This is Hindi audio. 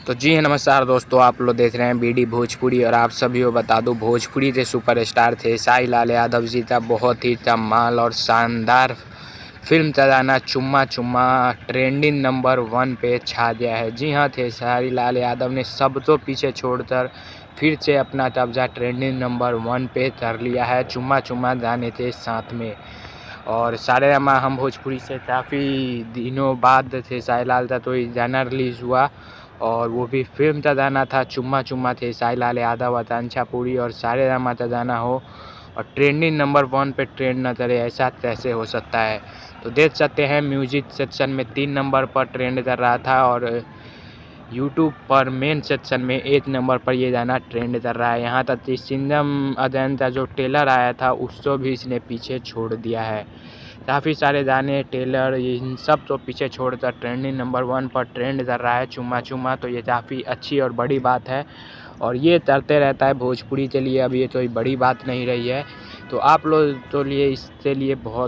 तो जी हाँ, नमस्कार दोस्तों, आप लोग देख रहे हैं बीडी भोजपुरी। और आप सभी को बता दूं, भोजपुरी के सुपरस्टार थे साई लाल यादव जी का बहुत ही कमाल और शानदार फिल्म तराना चुम्मा चुम्मा ट्रेंडिंग नंबर 1 पे छा गया है। जी हाँ, थे साई लाल यादव ने सब तो पीछे छोड़कर फिर से अपना कब्जा ट्रेंडिंग नंबर 1 पे कर लिया है। चुम्मा चुम्मा गाने थे साथ में। और सारेगामा हम भोजपुरी से काफ़ी दिनों बाद थे साई लाल का तो गाना रिलीज़ हुआ, और वो भी फिल्म का गाना था चुम्मा चुम्मा थे साई लाल यादव, आकांक्षा पुरी और सारेगामा का गाना हो और ट्रेंडिंग नंबर 1 पे ट्रेंड न करे, ऐसा कैसे हो सकता है। तो देख सकते हैं म्यूजिक सेक्शन में 3 नंबर पर ट्रेंड कर रहा था, और यूट्यूब पर मेन सेक्शन में 1 नंबर पर ये गाना ट्रेंड कर रहा है। यहाँ तक कि सिंघम अध्ययन का जो ट्रेलर आया था उसको भी इसने पीछे छोड़ दिया है। काफ़ी सारे गाने ट्रेलर इन सब तो पीछे छोड़कर ट्रेंडिंग नंबर 1 पर ट्रेंड कर रहा है चुम्मा चुम्मा। तो ये काफ़ी अच्छी और बड़ी बात है, और ये चलते रहता है भोजपुरी के लिए। अब ये कोई बड़ी बात नहीं रही है। तो आप लोग तो लिए इसके लिए बहुत